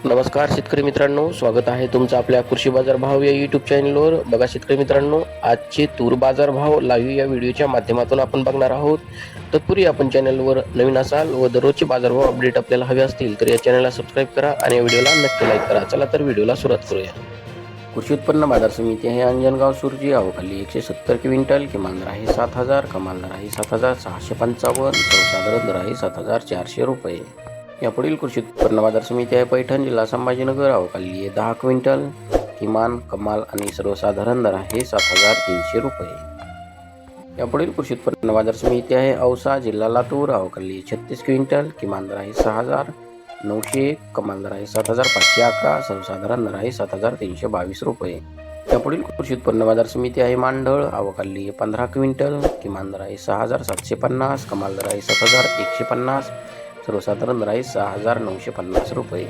नमस्कार शेतकरी मित्रांनो, स्वागत आहे तुमचं आपल्या कृषी बाजार भाव या यूट्यूब चॅनलवर. बघा शेतकरी मित्रांनो, आजचे तूर बाजार भाव लाईव्ह या व्हिडिओच्या माध्यमातून आपण बघणार आहोत. तत्पूर्वी आपण चॅनलवर नवीन असाल व दररोजचे बाजारभाव अपडेट आपल्याला हवे असतील तर या चॅनलला सबस्क्राईब करा आणि या व्हिडिओला नक्की लाईक करा. चला तर व्हिडिओला सुरुवात करूया. कृषी उत्पन्न बाजार समिती आहे अंजनगाव सुरजी. आवखाली 170 क्विंटल, किमान दर आहे 7,000, कमाल दर आहे 7,655, सर्वसाधारण दर आहे 7,400 रुपये. यापुढील कृषी उत्पन्न बाजार समिती आहे पैठण, जिल्हा संभाजीनगर. आवखाली आहे 10 क्विंटल, किमान, कमाल आणि सर्वसाधारण दर आहे 7,300 रुपये. यापुढील कृषी उत्पन्न बाजार समिती आहे औसा, जिल्हा लातूर. आवखाली 36 क्विंटल, किमान दर आहे 6,900, कमाल दर आहे 7,511, सर्वसाधारण दर आहे 7,322 रुपये. यापुढील कृषी उत्पन्न बाजार समिती आहे मांडळ. आवखाली 15 क्विंटल, किमान दर आहे 6,750, कमाल दर आहे 7,150, सर्वसाधारण दर आहे 6,950 रुपये.